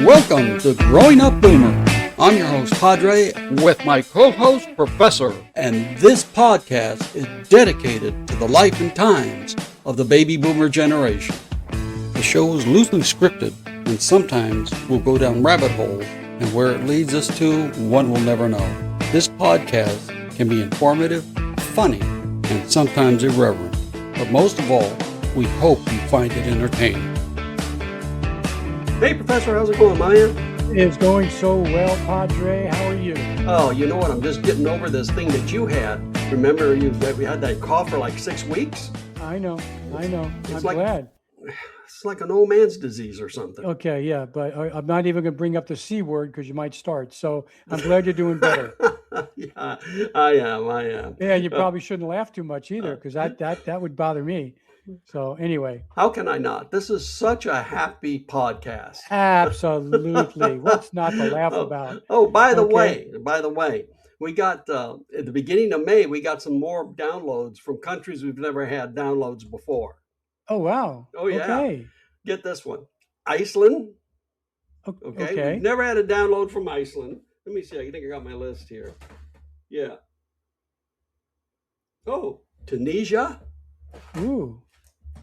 Welcome to Growing Up Boomer. I'm your host, Padre, with my co-host, Professor. And this podcast is dedicated to the life and times of the baby boomer generation. The show is loosely scripted, and sometimes we'll go down rabbit holes, and where it leads us to, one will never know. This podcast can be informative, funny, and sometimes irreverent. But most of all, we hope you find it entertaining. Hey, Professor, how's it going, my man? It's going so well, Padre. How are you? Oh, you know what? I'm just getting over this thing that you had. Remember we had that cough for like 6 weeks? I know. I'm glad. It's like an old man's disease or something. Okay, yeah, but I'm not even going to bring up the C word because you might start. So I'm glad you're doing better. Yeah, I am. Yeah, you probably shouldn't laugh too much either because that would bother me. So anyway. How can I not? This is such a happy podcast. Absolutely. What's not to laugh about? By the way, we got at the beginning of May, we got some more downloads from countries we've never had downloads before. Oh, wow. Oh, yeah. Okay. Get this one. Iceland. Okay. We've never had a download from Iceland. Let me see. I think I got my list here. Yeah. Oh, Tunisia. Ooh.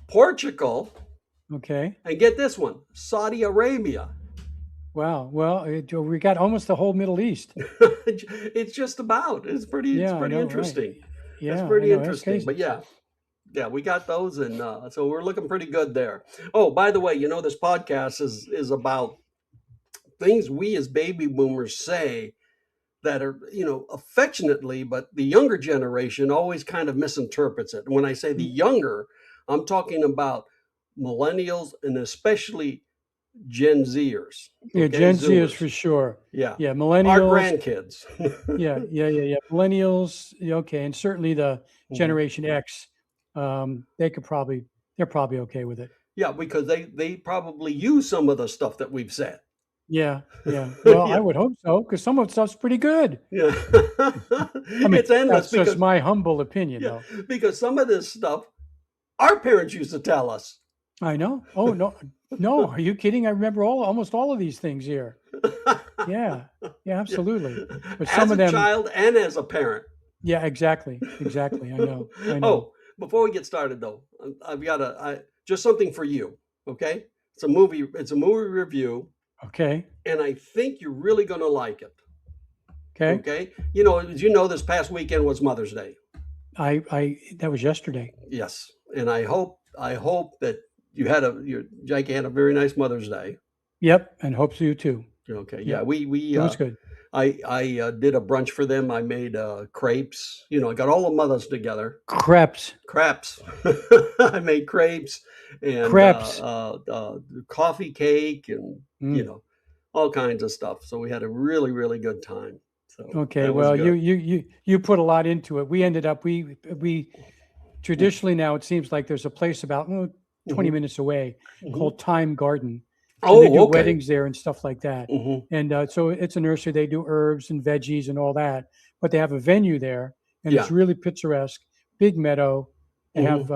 Portugal. Okay. And get this one. Saudi Arabia. Wow. Well, we got almost the whole Middle East. It's just about. It's pretty interesting. Right. Yeah. It's pretty interesting. But yeah, we got those, and so we're looking pretty good there. Oh, by the way, this podcast is about things we as baby boomers say that are, affectionately, but the younger generation always kind of misinterprets it. And when I say the younger, I'm talking about millennials and especially Gen Zers. Yeah, Gen Zers for sure. Yeah. Yeah, millennials. Our grandkids. Yeah. Millennials, okay, and certainly the Generation X. They're probably okay with it. Yeah, because they probably use some of the stuff that we've said. Yeah. Well, I would hope so, because some of the stuff's pretty good. Yeah. I mean, it's endless. That's just my humble opinion, though. Because some of this stuff our parents used to tell us. I know. Oh, no. Are you kidding? I remember almost all of these things here. Yeah, absolutely. But some of them, as a child and as a parent. Yeah, exactly. I know. Oh, before we get started though, I've got just something for you. Okay, it's a movie review. Okay. And I think you're really going to like it. Okay. Okay. This past weekend was Mother's Day. That was yesterday. Yes, and I hope that Jackie had a very nice Mother's Day. Yep, and hope so you too. Okay. Yeah, it was good. I did a brunch for them. I made crepes. I got all the mothers together. Crepes. I made crepes and coffee cake and all kinds of stuff. So we had a really, really good time. So okay, well, you put a lot into it. We ended up we traditionally now it seems like there's a place about 20 minutes away called Time Garden. And they do weddings there and stuff like that. And so it's a nursery. They do herbs and veggies and all that. But they have a venue there, and it's really picturesque. Big meadow. They have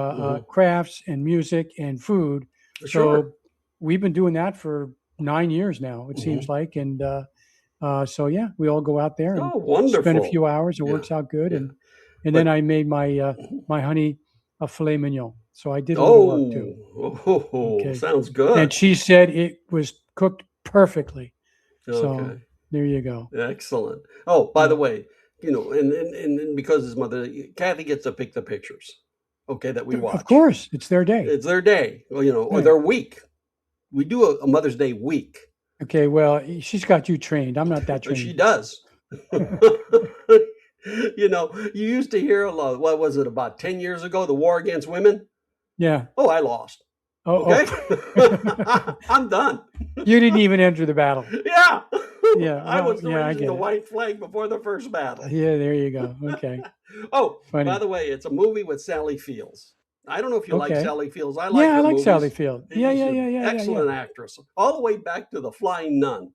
crafts and music and food. Sure. So we've been doing that for 9 years now, it seems like. And so, we all go out there and spend a few hours. It works out good. And then I made my honey a filet mignon. So I did a little work too. Sounds good. And she said it was cooked perfectly. Okay. So there you go. Excellent. Oh, by the way, and because his mother, Kathy gets to pick the pictures. Okay, that we watch. Of course, it's their day. It's their day. Well, or their week. We do a Mother's Day week. Okay, well, she's got you trained. I'm not that trained. She does. You used to hear a lot. What was it, about 10 years ago, the war against women? Yeah. Oh, I lost. Okay. I'm done. You didn't even enter the battle. Yeah. Yeah. I was raising the white flag before the first battle. Yeah, there you go. Okay. By the way, it's a movie with Sally Fields. I don't know if you like Sally Fields. I like I like movies. Sally Fields. Yeah. Excellent actress. All the way back to The Flying Nun.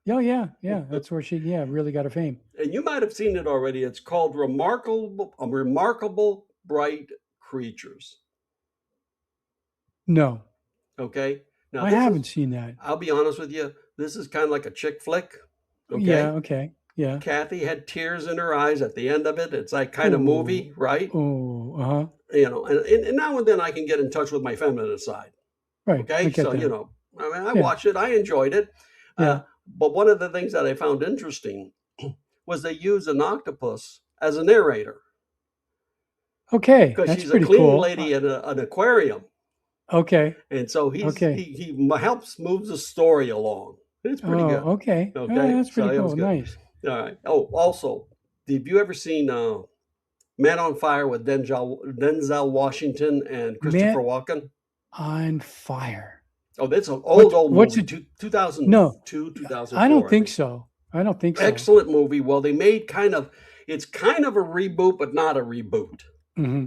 Oh, yeah. That's where she really got her fame. And you might have seen it already. It's called Remarkable Bright Creatures. No. Okay. Now, I haven't seen that. I'll be honest with you. This is kind of like a chick flick. Yeah. Okay. Okay. Yeah. Kathy had tears in her eyes at the end of it. It's like kind of Oh. movie, right? Oh. Uh-huh. And now and then I can get in touch with my feminine side. Right. I Okay. get So, that. I mean, I Yeah. watched it. I enjoyed it. Uh, Yeah. but one of the things that I found interesting was they used an octopus as a narrator Okay. because That's she's a pretty cleaning cool. lady at an aquarium. Okay. And so Okay. he helps move the story along. It's pretty good. Oh, okay. Okay. That's So pretty it was cool. good. Nice. All right. Oh, also, have you ever seen Man on Fire with Denzel Washington and Christopher Man Walken? on Fire. Oh, that's an old What's movie, it? 2002, No, I don't 2004, I think think. so. I don't think so. Excellent movie. Well, they made it's kind of a reboot, but not a reboot. Hmm.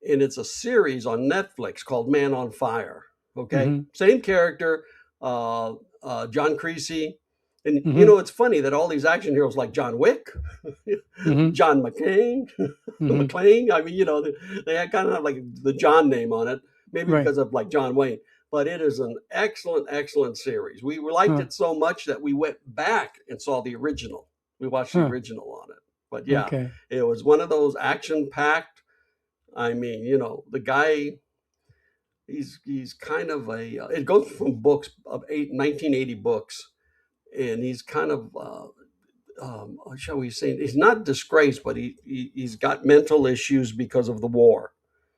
And it's a series on Netflix called Man on Fire. Okay, Hmm. same character, uh, John Creasy, and Hmm. it's funny that all these action heroes like John Wick, Hmm. John McCain, Hmm. McClane. I mean, they had kind of have like the John name on it, maybe Right. because of like John Wayne. But it is an excellent, excellent series. We liked Huh. it so much that we went back and saw the original. We watched the Huh. original on it. But yeah, Okay. it was one of those action packed. I mean, the guy, he's kind of it goes from books of 1980 books, and he's kind of shall we say, he's not disgraced, but he's got mental issues because of the war.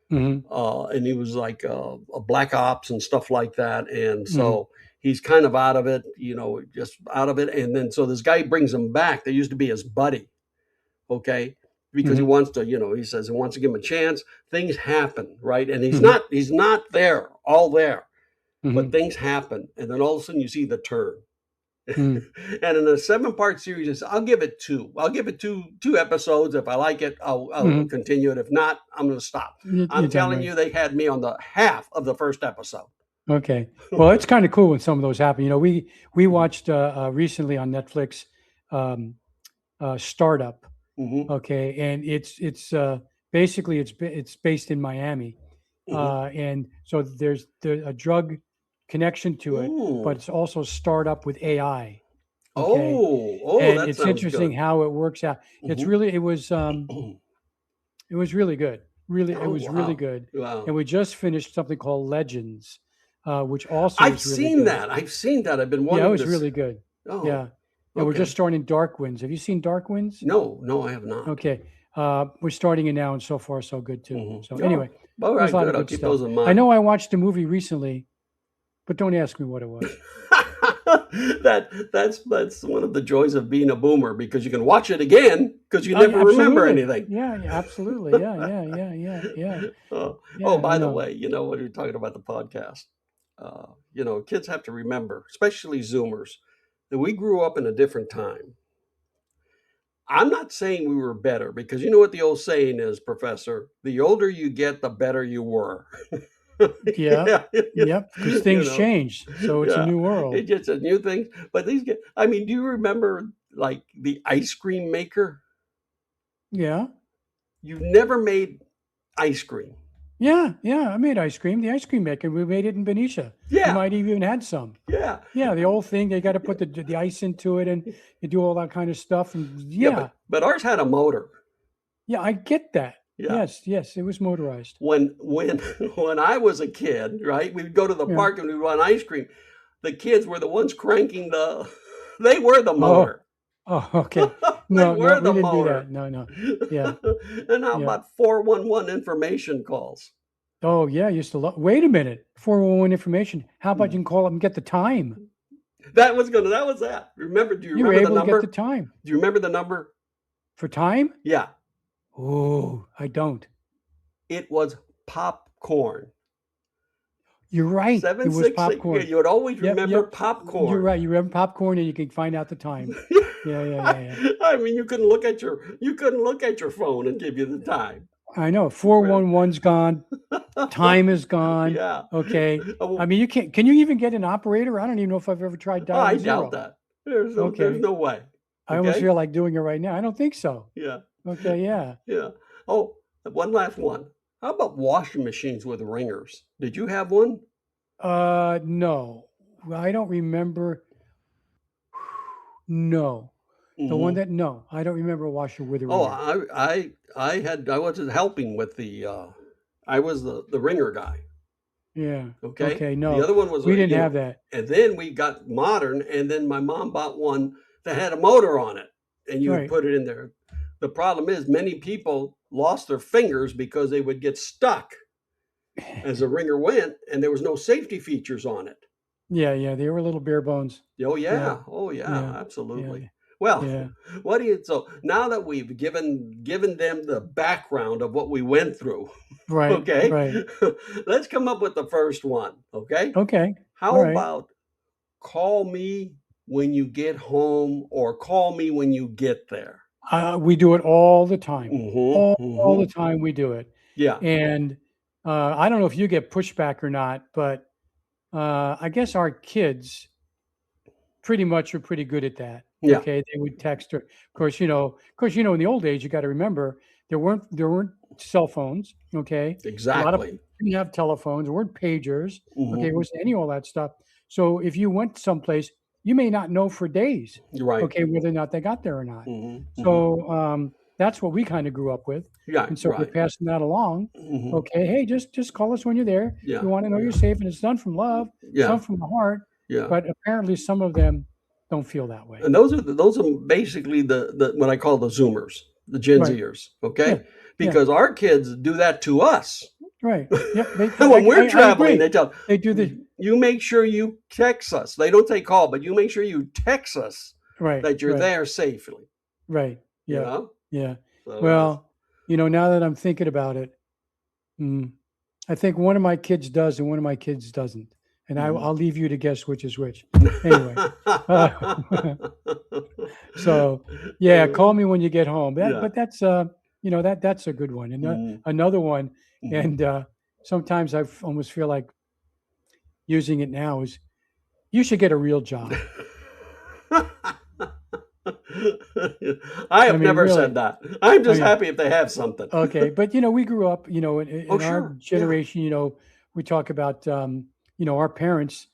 Hmm. And he was like a black ops and stuff like that, and Hmm. so he's kind of out of it, just out of it. And then so this guy brings him back. They used to be his buddy, okay, because he Hmm. wants to, he says he wants to give him a chance. Things happen, right? And Hmm. he's not there, all there, but Hmm. things happen, and then all of a sudden you see the turn. Hmm. And in a 7-part series, I'll give it two. I'll give it two episodes. If I like it, I'll Hmm. continue it. If not, I'm going to stop. You're I'm done, telling right? you, they had me on the half of the first episode. Okay. Well, it's kind of cool when some of those happen. We watched recently on Netflix, um, Startup. Hmm. Okay, and it's basically it's based in Miami, Hmm. and so there's a drug connection to it, but Ooh. it's also startup with AI. Okay, Oh, and that it's sounds interesting good. how it works out. Hmm. It was really good. It Oh, was really wow. good, and Wow. we just finished something called Legends, which also I've was really seen good. that. I've seen that. I've been Yeah, it wanting was this. really good. Oh, Yeah, and we're just okay. starting Dark Winds. Have you seen Dark Winds? No, no, I have not. Okay. We're starting it now, and so far, so good too. Hmm. So Oh, anyway, all there's right, a lot of good. I'll good keep stuff. those in I mind. know I watched a movie recently, but don't ask me what it was. That's one of the joys of being a boomer because you can watch it again because you Yeah, never remember absolutely. anything. Yeah, yeah, absolutely. Yeah, yeah, yeah, yeah, yeah, Oh, yeah. I by the know. way, when you're talking about the podcast, kids have to remember, especially Zoomers, that we grew up in a different time. I'm not saying we were better because you know what the old saying is, Professor? The older you get, the better you were. Yeah, Yeah, yep. Because you things know, change, so it's a yeah, new it world. just a new thing. But these get, I mean, do you remember like the ice cream maker? Yeah, You never made ice cream. yeah, yeah. I made ice cream. The ice cream maker. We made it in Benicia. You Yeah, might have even had some. yeah, Yeah, the old thing. They got to put the ice into it, and you do all that kind of stuff. And yeah. yeah, But ours had a motor. yeah, I get that. Yeah. Yes, yes, it was motorized. When when I was a kid, right, we'd go to the Yeah. park and we'd run ice cream. The kids were the ones cranking the. They were the Oh, motor. oh, okay. They No, no, were we the didn't do motor. that. No, no. Yeah, And how yeah. about 411 information calls? Oh, yeah. I used to love. Wait a minute. 411 information. How about Hmm. you can call up and get the time? That was gonna. That was that. Remember? Do you You were remember the able to get the number? time Do you remember the number? for time. Yeah, Oh, I don't. it was popcorn. You're right. It was 766. Yeah, popcorn. you would always Yep, remember yep. You're popcorn. right. You remember popcorn, and you can find out the time. Yeah, yeah, yeah, yeah. I mean, you couldn't look at your phone and give you the time. I know. 411's gone. Time is gone. Yeah. Okay. I Oh, mean, you can't. Can you even get an operator? I don't even know if I've ever tried I dialing doubt zero. that. There's Okay. no way. I almost Okay. feel like doing it right now. I don't think so. Yeah. Okay. Yeah. Yeah. Oh, one last one. How about washing machines with ringers? Did you have one? No, I don't remember. No, the one Hmm. that no, I don't remember a washer with a Oh, ringer. I was helping with I was the ringer guy. Yeah. Okay, Okay. the No, other one was we didn't have that. and then we got modern, and then my mom bought one that had a motor on it, and you would Right. put it in there. The problem is many people lost their fingers because they would get stuck as the ringer went, and there was no safety features on it. Yeah. Yeah. They were a little bare bones. Oh Yeah. yeah, oh yeah, Yeah. Yeah. absolutely. Well, Yeah. what do you so now that we've given them the background of what we went through, Right. okay, Right. let's come up with the first one, okay? Okay. All How right. about call me when you get home or call me when you get there? We do it all the time. Mhm, All the mhm. time we do it. Yeah, And I don't know if you get pushback or not, but I guess our kids pretty much are pretty good at that. yeah, Okay, they would text her. Of course, in the old days, you got to remember there weren't cell phones. Okay, a lot of people exactly. didn't have telephones. There weren't pagers. Okay, Mhm. there wasn't any of all that stuff. So if you went someplace, you may not know for days. You're right. Okay, whether or not they got there or not. Mhm, mhm. So that's what we kind of grew up with, Yeah, and so we're right. passing that along. Mhm. Okay, hey, just call us when you're there. Yeah, We want to know you're yeah, safe, and it's done from love. It's done yeah, from the heart. yeah. But apparently some of them don't feel that way. And those are basically the what I call the Zoomers, the Gen Right. Zers, Yeah. okay? Yeah. Because our kids do that to us. Right. Yep. When we're I traveling, agree. they tell They do the you make sure you text us. They don't take call, but you make sure you text us right. that you're Right. there safely. Right. You Yeah. know, Yeah. so that's Well, now that I'm thinking about it, mm, I think one of my kids does and one of my kids doesn't. And mhm. I'll leave you to guess which is which. Anyway. Uh, so yeah, call me when you get home. Yeah. But that's that's a good one. And Mhm, another one, mhm. and sometimes I almost feel like using it now is you should get a real job. I I have mean, never really. said that. I'm I just mean, happy if they have something. okay, but we grew up, Oh, in our sure. Yeah. generation, we talk about, our parents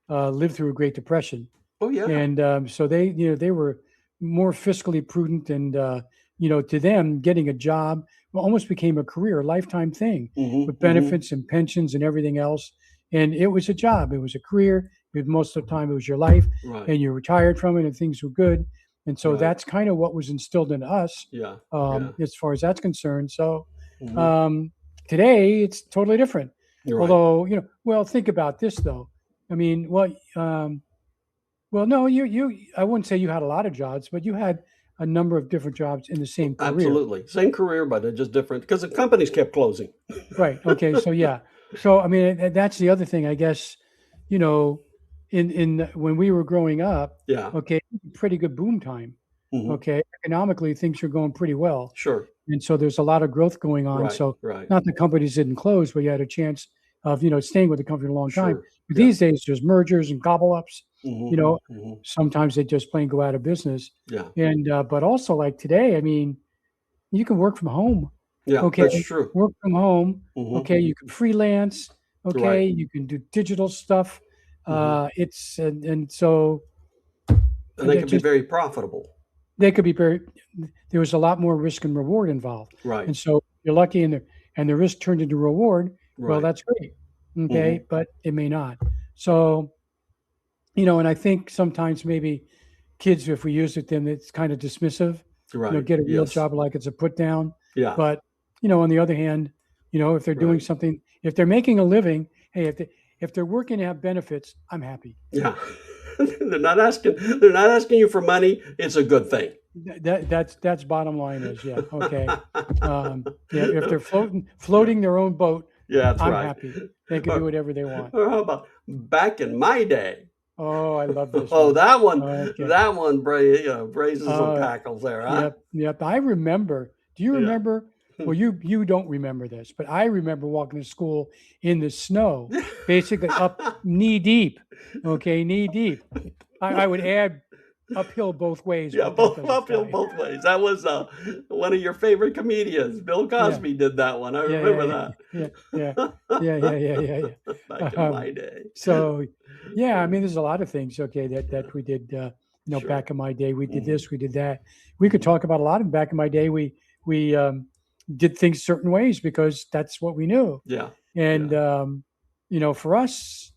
lived through a Great Depression, Oh, yeah. and so they were more fiscally prudent, and to them, getting a job almost became a career, a lifetime thing, Mhm, with mhm. benefits and pensions and everything else. And it was a job, it was a career. Most of the time, it was your life, Right, and you retired from it, and things were good. And so right. that's kind of what was instilled into us, Yeah, yeah. as far as that's concerned. So Mhm. um, today, it's totally different. You're right. Although, well, think about this though. I mean, well, no, I wouldn't say you had a lot of jobs, but you had a number of different jobs in the same career. Absolutely. Same career, but they're just different because the companies kept closing. Right. Okay. So yeah. So I mean, that's the other thing, I guess. You know, in when we were growing up, Yeah. okay, pretty good boom time. Mhm. Okay, economically things are going pretty well, Sure. and so there's a lot of growth going on. Right, So right. not the companies didn't close, but you had a chance of staying with the company a long time. Sure. But Yeah. these days, there's mergers and gobble ups. You Mhm, know, mhm. sometimes they just plain go out of business. Yeah. And but also like today, I mean, you can work from home. Yeah, Okay, that's true. work from home. Mhm. Okay, you can freelance. Right. Okay, you can do digital stuff. Mhm. It's and so And they that can be just very profitable. they could be very. There was a lot more risk and reward involved, Right, and so you're lucky, and the risk turned into reward. Well, right. that's great. Mhm. Okay, but it may not. So and I think sometimes maybe kids, if we use it, then it's kind of dismissive. Right. Get a real Yes. job like it's a put down. Yeah. But on the other hand, if they're doing Right. something, if they're making a living, hey, if they're working to have benefits, I'm happy. Yeah. They're not asking you for money. It's a good thing. That's bottom line is yeah okay. Yeah, if they're floating their own boat, Yeah, that's I'm right. happy. They can do Or, whatever they want. or how about back in my day? Oh, I love this Oh, one. that one, Okay. that one raises some Uh, cackles there, huh? Yep, yep. I remember. Do you Yeah. remember? Well, you don't remember this, but I remember walking to school in the snow, basically up knee deep. Okay, knee deep. I would add uphill both ways, Yeah, but that both doesn't uphill tell you. both ways. That was one of your favorite comedians. Bill Yeah, Cosby did that one. I yeah, remember yeah, that. yeah, yeah, yeah, yeah, yeah, yeah, yeah. Back in my day. So, yeah, I mean, there's a lot of things. Okay, that we did. Back in my day, we did Mm-hmm. this, we did that. We could Mm-hmm. talk about a lot of back in my day. We did things certain ways because that's what we knew. Yeah. And Yeah. for us,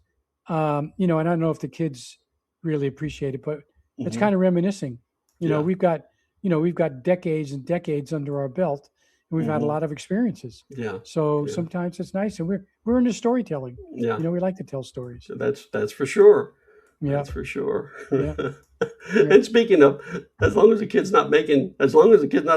and I don't know if the kids really appreciate it, but it's Mm-hmm. kind of reminiscing. Yeah. We've got decades and decades under our belt, and we've had a Mm-hmm. lot of experiences. Yeah. So Yeah. sometimes it's nice, and we're into storytelling. Yeah. We like to tell stories. That's for sure. Yeah, That's for sure. yeah, yeah, And speaking of, as long as the kid's not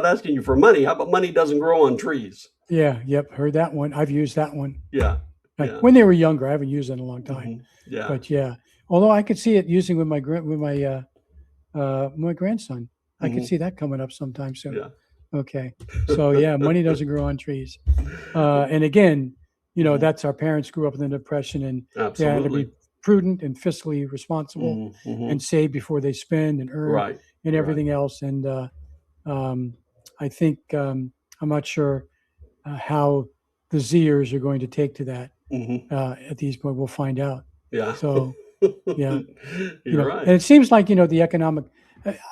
asking you for money, how about money doesn't grow on trees? yeah. Yep, heard that one. I've used that one. Yeah. Yeah. When they were younger. I haven't used it in a long time. Mm-hmm. Yeah. But yeah, although I could see it using with my grandson. I could Mm-hmm. see that coming up sometime soon. Yeah. Okay. So yeah, money doesn't grow on trees. And again, Mhm. that's our parents grew up in the Depression, and they had to Absolutely. be prudent and fiscally responsible Mm-hmm. and save before they spend and earn Right. and Right. everything else. And I think I'm not sure how the Zers are going to take to that Mm-hmm. at these point. We'll find out. Yeah. So yeah, You're and right. it seems like the economic.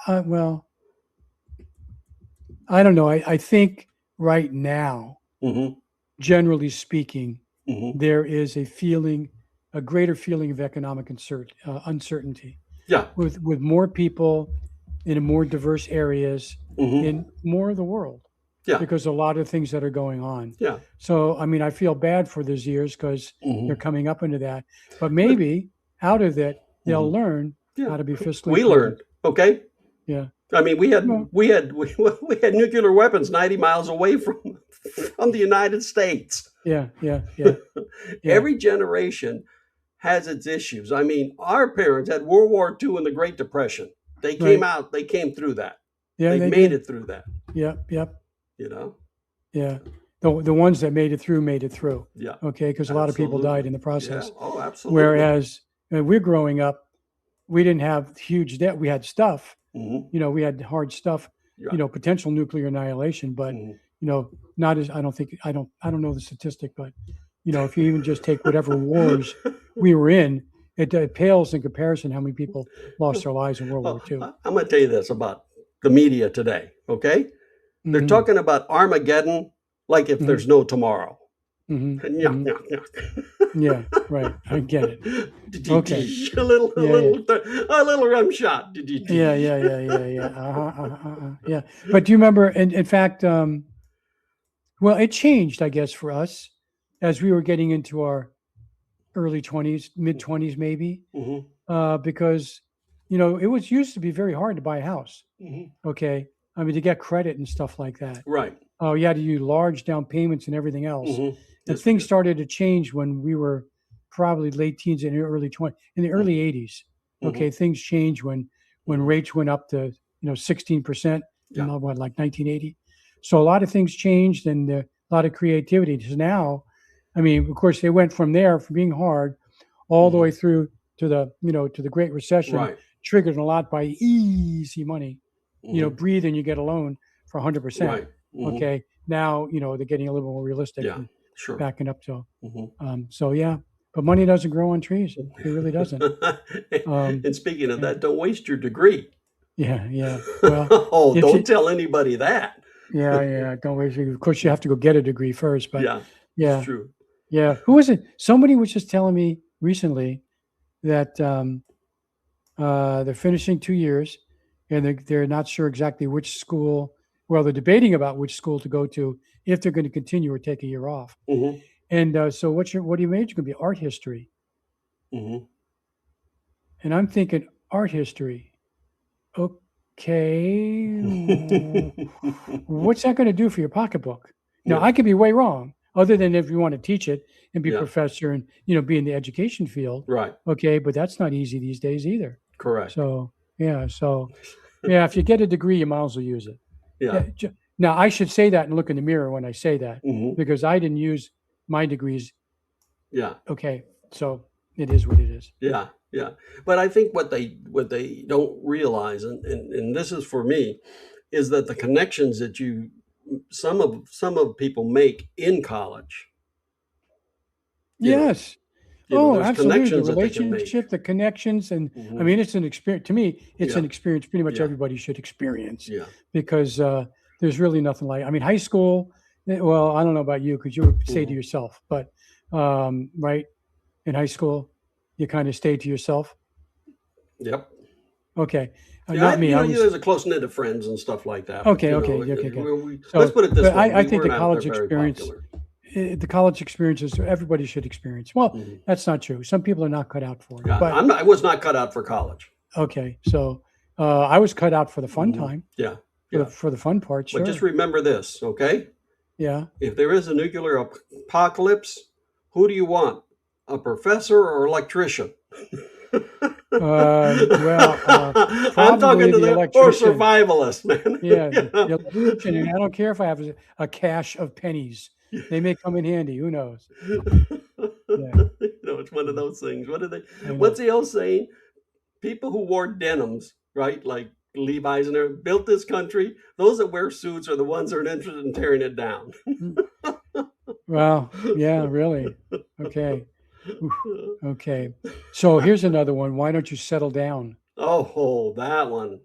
Well, I don't know. I think right now, Mm-hmm. generally speaking, Mm-hmm. there is a greater feeling of economic uncertainty Yeah. with more people in more diverse areas Mm-hmm. in more of the world. Yeah. Because a lot of things that are going on. Yeah. So, I mean, I feel bad for those years because Mm-hmm. they're coming up into that. But maybe out of it, they'll Mm-hmm. learn Yeah. how to be fiscally We prudent. learned. Okay. Yeah. I mean, we had Well, we had we had nuclear weapons 90 miles away from the United States. yeah. Every generation has its issues. I mean, our parents had World War II and the Great Depression. They came Right. out. They came through that. Yeah, They they made did. it through that. Yep. You know. Yeah. The ones that made it through. Yeah. Okay. Because a lot of people died Absolutely. in the Yeah. process. Oh, absolutely. Whereas when we're growing up, we didn't have huge debt. We had stuff. Mm-hmm. We had hard stuff. Yeah. Potential nuclear annihilation, but Mm-hmm. not as I don't know the statistic, but if you even just take whatever wars we were in, it pales in comparison how many people lost their lives in World War II. I'm going to tell you this about the media today. Okay, they're Mhm, talking about Armageddon like if mhm, there's no tomorrow. mhm, Nyah, mhm. nyah, nyah. Yeah, right. I get it. Okay. A little, a Yeah, little, a little rum shot. Yeah. Yeah. But do you remember? In fact, well, it changed, I guess, for us as we were getting into our early 20s, mid 20s, maybe, Mm-hmm. because it was used to be very hard to buy a house. Mm-hmm. Okay, I mean to get credit and stuff like that. Right. Oh, you had to do large down payments and everything else. Mm-hmm. And Yes, we things did. started to change when we were probably late teens and early 20s, in the early 80s. Okay, things changed when Mhm. rates went up to 16% Yeah. in like 1980. So a lot of things changed and a lot of creativity. So now, I mean, of course, they went from being hard all the Mhm. way through to the Great Recession, Right. triggered a lot by easy money. Mhm. Breathe and you get a loan for 100%. Right. Mhm. Okay. Now, they're getting a little more realistic Yeah. and Sure. backing up to. Mhm. So yeah, but money doesn't grow on trees. It really doesn't. And speaking of Yeah. that, don't waste your degree. Yeah. Well, Oh, if don't you, tell anybody that. yeah. Don't waste. Of course, you have to go get a degree first. But Yeah, it's yeah, true. yeah. Who was it? Somebody was just telling me recently that they're finishing 2 years, and they're not sure exactly which school. Well, they're debating about which school to go to if they're going to continue or take a year off. Mhm. And so, what are you major going to be? Art history. Mhm. And I'm thinking art history. Okay, what's that going to do for your pocketbook? Now, Yeah. I could be way wrong. Other than if you want to teach it and be a Yeah. professor and be in the education field. Right. Okay, but that's not easy these days either. Correct. So if you get a degree, you might as well use it. Yeah. Now, I should say that and look in the mirror when I say that Mhm. because I didn't use my degrees. Yeah. Okay, so it is what it is. Yeah. Yeah. But I think what they don't realize, and this is for me, is that the connections that some of people make in college. You know. Yes. Oh, There's absolutely. The connections that they can make. relationship, the connections, and I Hmm. mean, it's an experience. To me, it's Yeah. an experience pretty much Yeah. everybody should experience Yeah. because there's really nothing like. I mean, high school. Well, I don't know about you because you would say to Hmm. yourself, but right in high school, you kind of stay to yourself. Yep. Okay, Yeah, not me. I was there's a close knit of friends and stuff like that. But okay, okay, okay, okay. let's So, put it this but way: I we think were not very popular. the college experiences everybody should experience. Well, Hmm. that's not true. Some people are not cut out for it. Yeah, But I was not cut out for college. okay, so I was cut out for the fun Hmm. time, Yeah, yeah. for the fun part. But just Sure, remember this, okay? yeah. If there is a nuclear apocalypse, who do you want? A professor or electrician? Well, I'm talking probably to the the or electrician. survivalist, man. Yeah, Yeah. the electrician. And I don't care if I have a cache of pennies; they may come in handy. Who knows? Yeah, It's one of yeah, those things. I What's know. the old saying? People who wore denims, right? Like Levi's and everything, built this country. Those that wear suits are the ones that are interested in tearing it down. Mm. Well, yeah, really. Okay. Oof. Okay. So here's another one. Why don't you settle down? Oh, that one.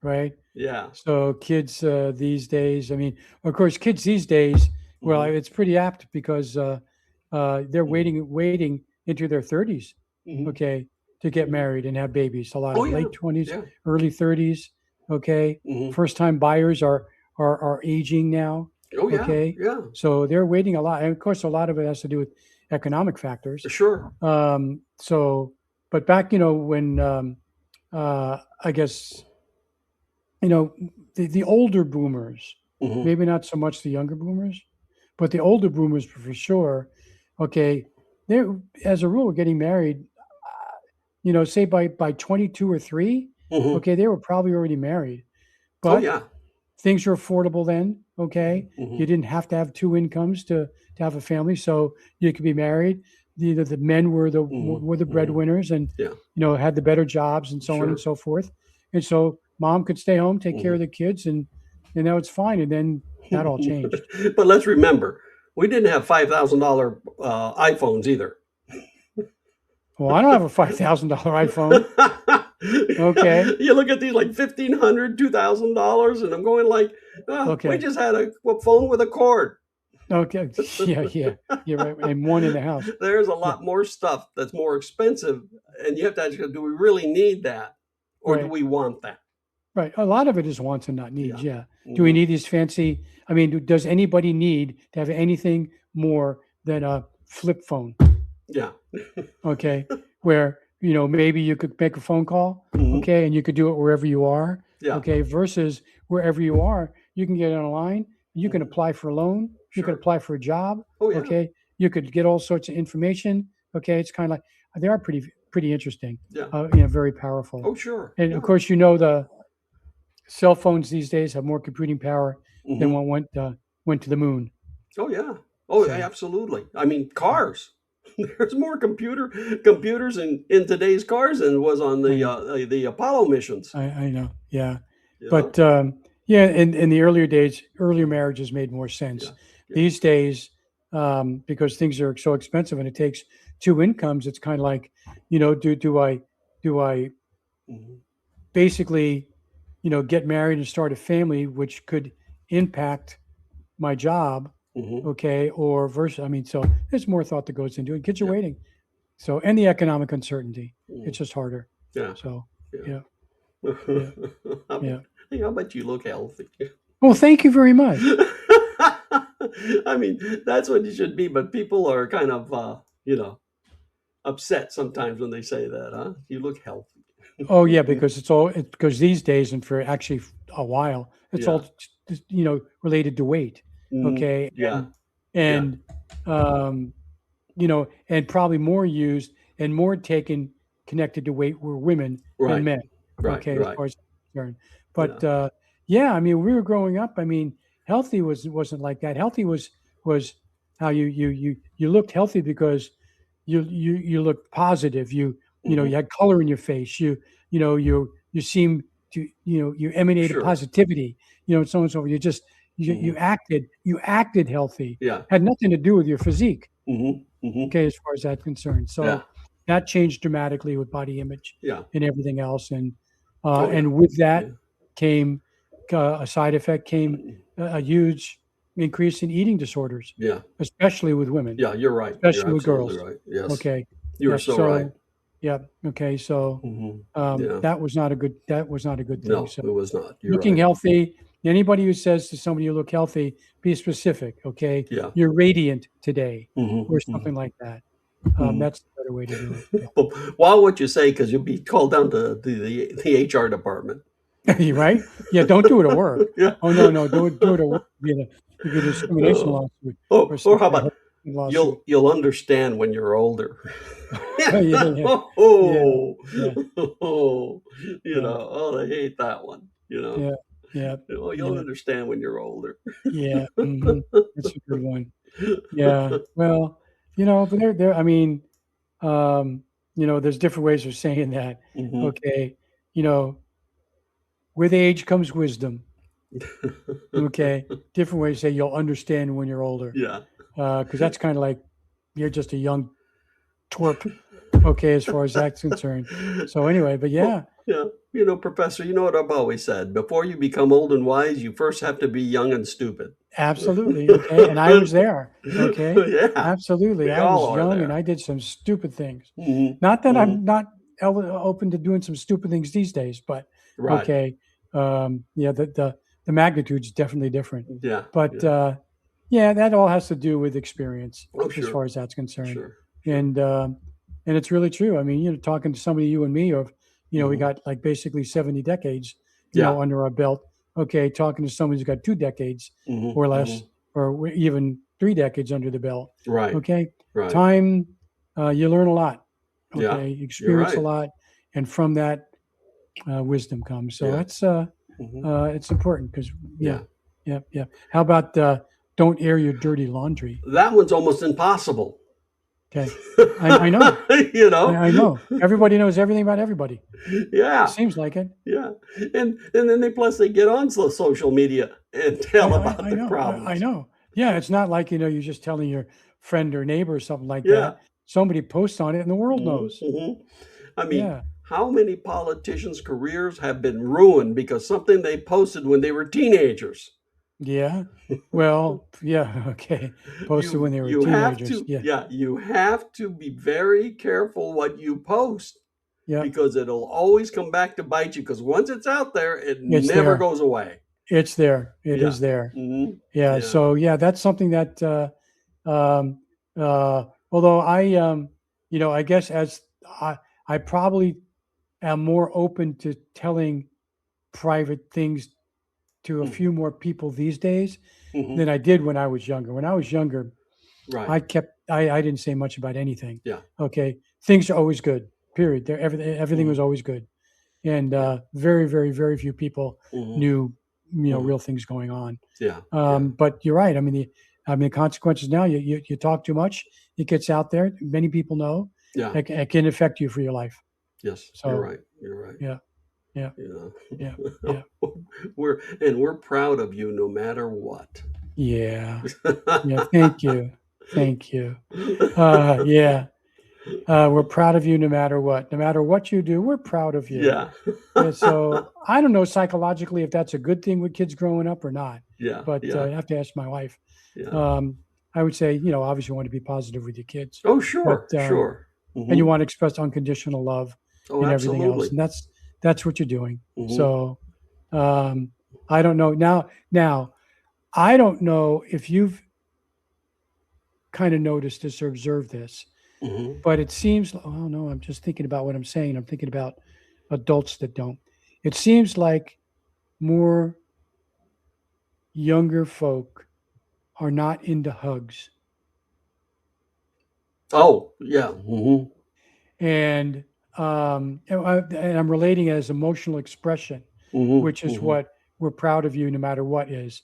Right. Yeah. So kids these days, I mean, of course, kids these days, well, Hmm. it's pretty apt because they're Hmm. waiting into their 30s, Hmm. okay, to get Hmm. married and have babies. A lot Oh of yeah. late 20s, Yeah. early 30s, okay. Hmm. First time buyers are aging now, Oh yeah. okay. Yeah. So they're waiting a lot. And of course, a lot of it has to do with economic factors. Sure. So, but back, when I guess the older boomers, Hmm. maybe not so much the younger boomers, but the older boomers for sure. Okay, they're as a rule were getting married. Say by 22 or three. Hmm. Okay, they were probably already married, Oh but yeah. things were affordable then. Okay, Hmm. you didn't have to have two incomes to have a family, so you could be married. The men Hmm. were the Hmm. breadwinners, and Yeah. had the better jobs and so on and Sure. so forth. And so mom could stay home, take care Hmm. of the kids, and it's fine. And then that all changed. But let's remember, we didn't have $5,000 iPhones either. Well, I don't have a $5,000 iPhone. Okay, You look at these like $1,500, $2,000, and I'm going like, we okay, just had a phone with a cord. okay. Yeah, you're right. And one in the house. There's a Yeah, lot more stuff that's more expensive, and you have to ask, do we really need that, or do right. we want that? Right. A lot of it is wants and not needs. Yeah. Yeah. Do we Hmm. need these fancy? I mean, does anybody need to have anything more than a flip phone? Yeah. Okay. Where, maybe you could make a phone call. Hmm. Okay. And you could do it wherever you are. Yeah. Okay. Versus wherever you are, you can get online. You can Hmm. apply for a loan. You can Sure. apply for a job. Oh yeah. Okay. You could get all sorts of information. Okay. It's kind of like they are pretty interesting. Yeah. Very powerful. Oh sure. And of Yeah. course, the cell phones these days have more computing power than Hmm. what went to the moon. Oh yeah. Oh yeah, So absolutely. I mean, cars. There's more computers in today's cars than was on I the know, the Apollo missions. I know, yeah. You know? But yeah, in the earlier days, earlier marriages made more sense. Yeah. Yeah. These days, because things are so expensive and it takes two incomes, it's kind of like, do I Hmm. basically, get married and start a family, which could impact my job, Hmm. okay, or versus. I mean, so there's more thought that goes into it. Kids are Yeah. waiting. So, and the economic uncertainty, Hmm. it's just harder. Yeah. So, Yeah. yeah, yeah, how, yeah. how about you look healthy? Well, thank you very much. I mean, that's what you should be, but people are kind of, upset sometimes when they say that, huh? You look healthy. Oh, yeah, because because these days and for actually a while, it's Yeah. all related to weight. Hmm. Okay, Yeah. and Yeah. and um, and probably more used and more taken connected to weight were women than Right. men. Right. Okay, as Right. far as I'm concerned. Yeah. But yeah, I mean, we were growing up. I mean, healthy wasn't like that. Healthy was how you looked healthy because you looked positive. You Hmm. had color in your face. You seemed to you emanated Sure. positivity. And so on and so forth. You just Hmm. you acted healthy. Yeah. Had nothing to do with your physique. Okay, as far as that's concerned. So that changed dramatically with body image and everything else. And with that came a side effect, came a huge increase in eating disorders, especially with women. Yeah, you're right. Especially You're with girls. absolutely right. Yes. Okay. You're so right. Yeah. Okay. So that was not a good. That was not a good thing. No, so it was not. You're looking right. healthy. Anybody who says to somebody you look healthy, be specific. Okay. Yeah. You're radiant today, or something like that. That's the better way to do it. Why would you say? Because you'll be called down to the HR department. Right? Yeah. Don't do it at work. Yeah. Oh no. Do it at work. It'd be a discrimination lawsuit. Or how about you'll understand when you're older. I hate that one. You'll understand when you're older. Yeah, that's a good one. Yeah, well, but there. I mean, there's different ways of saying that. Okay, with age comes wisdom. Okay, different ways to say you'll understand when you're older. Yeah, because that's kind of like you're just a young twerp. Okay, as far as that's concerned. So anyway, but yeah. Professor, you know what I've always said? Before you become old and wise, you first have to be young and stupid. Absolutely. Okay. And I was there. Okay. Yeah. Absolutely. I was young and I did some stupid things. Not that I'm not open to doing some stupid things these days, but okay. The magnitude's definitely different. Yeah. But that all has to do with experience as far as that's concerned. Sure. And it's really true. I mean, talking to somebody, you and me, of we got like basically 70 decades, under our belt. Okay, talking to someone who's got 2 decades or less, or even 3 decades under the belt. Right. Okay. Right. Time, you learn a lot. Okay. Yeah. Experience a lot, and from that, wisdom comes. So that's it's important because yeah. How about don't air your dirty laundry? That one's almost impossible. Okay, I know. I know. Everybody knows everything about everybody. Yeah, it seems like it. Yeah, and then they get on social media and tell about the problems. I know. Yeah, it's not like you're just telling your friend or neighbor or something like that. Somebody posts on it, and the world knows. I mean, how many politicians' careers have been ruined because something they posted when they were teenagers? Yeah. Well, yeah. Okay. Posted when they were teenagers. You have to be very careful what you post. Yeah. Because it'll always come back to bite you. Because once it's out there, it's never goes away. It's there. It is there. Yeah. So that's something that. Although I guess as I probably am more open to telling private things to a few more people these days than I did when I was younger. When I was younger, I didn't say much about anything. Yeah. Okay. Things are always good. Period. Everything was always good, and very, very, very few people knew real things going on. Yeah. But you're right. I mean the consequences now. You talk too much. It gets out there. Many people know. Yeah. It can affect you for your life. Yes. So, You're right. Yeah. Yeah. Yeah. We're proud of you no matter what. Yeah. Yeah. Thank you. Yeah. We're proud of you no matter what. No matter what you do, we're proud of you. Yeah. So I don't know psychologically if that's a good thing with kids growing up or not. Yeah. But I have to ask my wife. Yeah. I would say, obviously you want to be positive with your kids. Oh, sure. But, sure. And you want to express unconditional love and everything else. And that's what you're doing. So I don't know. Now, I don't know if you've kind of noticed this or observed this, but it seems, I'm just thinking about what I'm saying. I'm thinking about adults that don't. It seems like more younger folk are not into hugs. Oh, yeah. And I'm relating it as emotional expression, which is what we're proud of you no matter what is,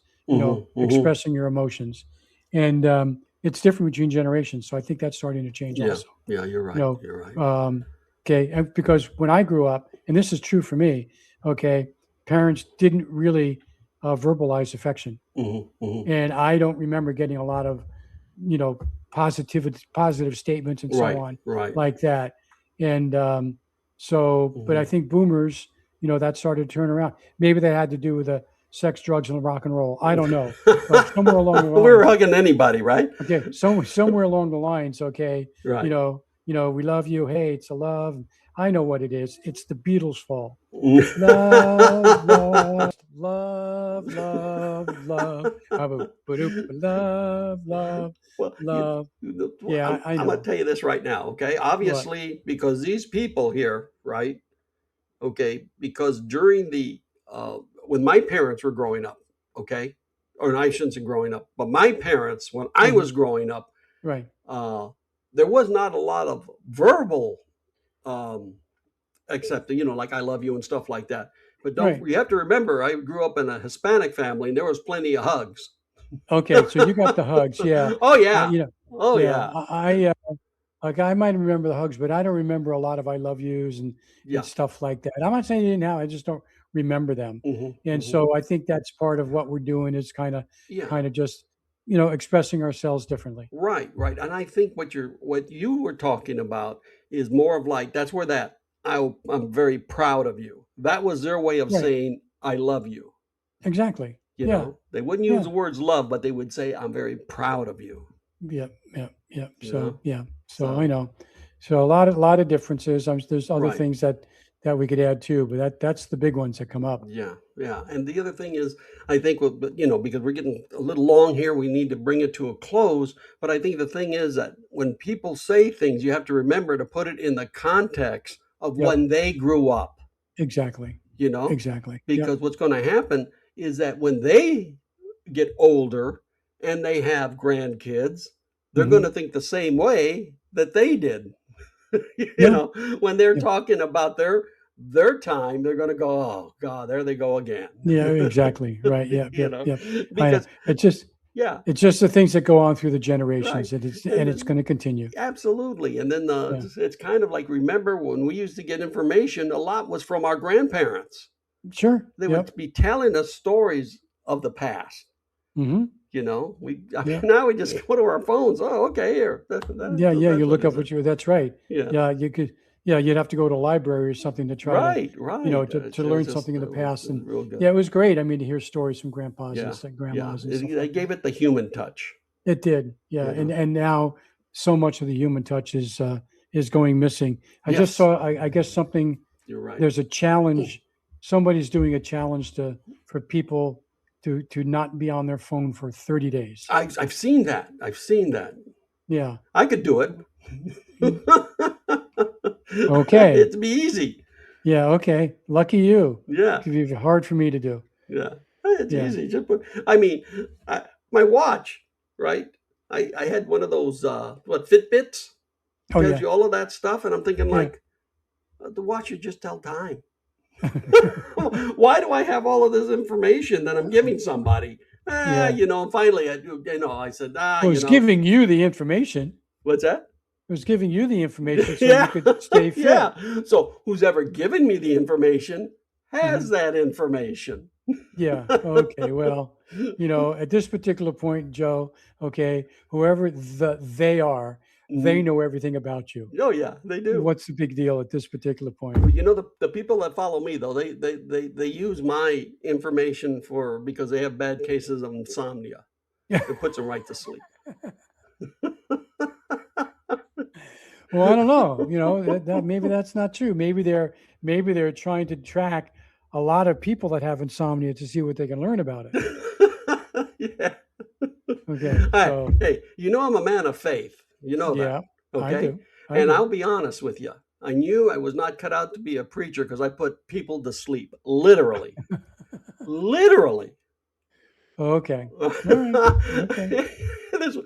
expressing your emotions. And it's different between generations. So I think that's starting to change also. Yeah, you're right. You're right. Okay. Because when I grew up, and this is true for me, okay, parents didn't really verbalize affection. And I don't remember getting a lot of, positive statements and so on, right. like that. And but I think boomers, that started to turn around. Maybe that had to do with the sex, drugs, and rock and roll. I don't know, but somewhere along the We were lines. hugging anybody, right? Okay, somewhere along the lines. Okay, Right. we love you. Hey, it's a love. I know what it is. It's the Beatles' fault. Love, love, love, love. Love, love, Well, love. Yeah, I I'm going to know. tell you this right now, okay? What? Obviously, because these people here, right? Okay, because during when my parents were growing up, okay, or I shouldn't say growing up, but my parents, when I was growing up, Right. there was not a lot of verbal, um, except like I love you and stuff like that. But Right. you have to remember, I grew up in a Hispanic family, and there was plenty of hugs. Okay, so you got the hugs. Yeah. Oh yeah, oh Yeah. yeah, Like I might remember the hugs, but I don't remember a lot of I love yous and yeah. stuff like that. I'm not saying you didn't have, I just don't remember them. And Hmm. so I think that's part of what we're doing is Yeah. kind of just, expressing ourselves differently. Right, right. And I think what you were talking about is more of like that's where I'm very proud of you. That was their way of Right. saying I love you. Exactly. Yeah. They wouldn't use Yeah. the words love, but they would say I'm very proud of you. Yeah. Yeah. Yeah. You So know, yeah. So I so know. So a lot of differences. There's other right. things that we could add too, but that's the big ones that come up. Yeah, yeah. And the other thing is, I think, because we're getting a little long here, we need to bring it to a close. But I think the thing is that when people say things, you have to remember to put it in the context of Yep. when they grew up, Exactly. you know, Exactly. Yep. because what's going to happen is that when they get older and they have grandkids, they're going Hmm. to think the same way that they did. Yeah. When they're Yeah. talking about their time, they're going to go, "Oh God, there they go again." Yeah, exactly. Right. Yep. you Yep. know, Yep. I know. because yeah, It's just the things that go on through the right, generations, and it's and going to continue. absolutely. And then Yeah. it's kind of like remember when we used to get information, a lot was from our grandparents. Sure. They would Yep. be telling us stories of the past. Hmm. Yeah. Now we just go to our phones. Oh, okay, here. Yeah. Yeah. You That's what look it up is. that's right. Yeah. Yeah. You could. Yeah. You'd have to go to a library or something to try to, Right, right. to learn something in the It past. was And real good. yeah, it was great. I mean, to hear stories from grandpas Yeah, and yeah. grandmas and stuff They like that. gave it the human touch. It did. Yeah. You know. And now so much of the human touch is going missing. I just Yes, saw. I guess something. you're right. There's a challenge. Somebody's doing a challenge for people to not be on their phone for 30 days. I've seen that. I've seen that. Yeah. I could do it. Okay. It'd be easy. Yeah. Okay. Lucky you. Yeah, It'd be hard for me to do. yeah. It's Yeah. easy. I mean, my watch, right? I had one of those Fitbits Oh tells yeah. you all of that stuff, and I'm thinking Yeah. like, the watch should just tell time. Why do I have all of this information that I'm giving Yeah. somebody? And finally, I said, Well, it's giving you the information. what's that? It was giving you the information so you Yeah, could stay fit. yeah. So who's ever given me the information has Mhm. that information. Yeah. Okay. Well, at this particular point, Joe, okay, whoever they are, they Mhm. know everything about you. Oh yeah, they do. What's the big deal at this particular point? But the people that follow me though, they use my information because they have bad cases of insomnia. Yeah. It puts them right to sleep. Well, I don't know. Maybe that's not true. Maybe they're trying to track a lot of people that have insomnia to see what they can learn about it. Yeah. Okay. So Hey, I'm a man of faith. You know that. yeah, I Okay. do. I And do. I'll be honest with you. I knew I was not cut out to be a preacher because I put people to sleep. Literally. Literally. Okay. All right. Okay. This,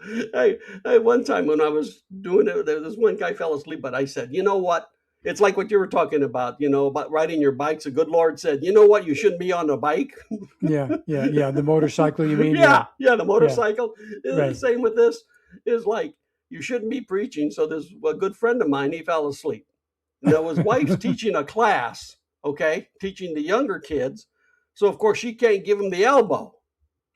one time when I was doing it, there was one guy fell asleep, but I said, you know what? It's like what you were talking about, about riding your bikes. The good Lord said, you know what? You shouldn't be on a bike. Yeah. Yeah. Yeah. The motorcycle, you mean? Yeah, Yeah. the Yeah. motorcycle. The Right. same with this is like, you shouldn't be preaching. So there's a good friend of mine, he fell asleep. Now his wife's teaching a class, okay, teaching the younger kids. So of course she can't give him the elbow.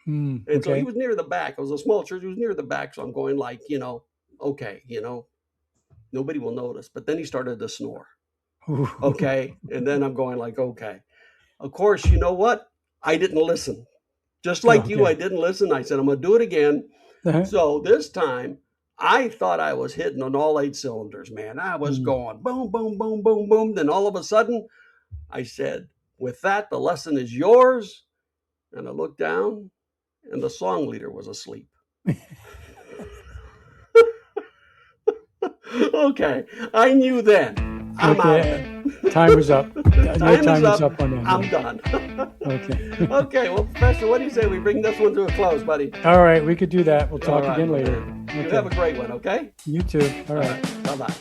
And so he Okay. was near the back. It was a small church. He was near the back. So I'm going like, okay, nobody will notice. But then he started to snore. Ooh. Okay. And then I'm going like, okay. Of course, you know what? I didn't listen. Just like you, I didn't listen. I said, I'm going to do it again. So this time, I thought I was hitting on all 8 cylinders, man. I was going boom, boom, boom, boom, boom. Then all of a sudden, I said, with that, the lesson is yours. And I looked down, and the song leader was asleep. Okay, I knew then. I'm out of it. Time was up. Time is up on that. I'm done. Okay. Okay, well, Professor, what do you say we bring this one to a close, buddy? All right, we could do that. We'll talk again later. You have a great one, okay? You too. All right. Bye-bye.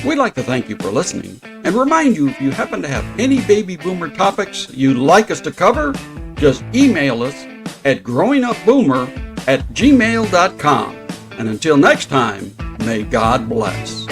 We'd like to thank you for listening and remind you if you happen to have any baby boomer topics you'd like us to cover, just email us at growingupboomer@gmail.com. And until next time, may God bless.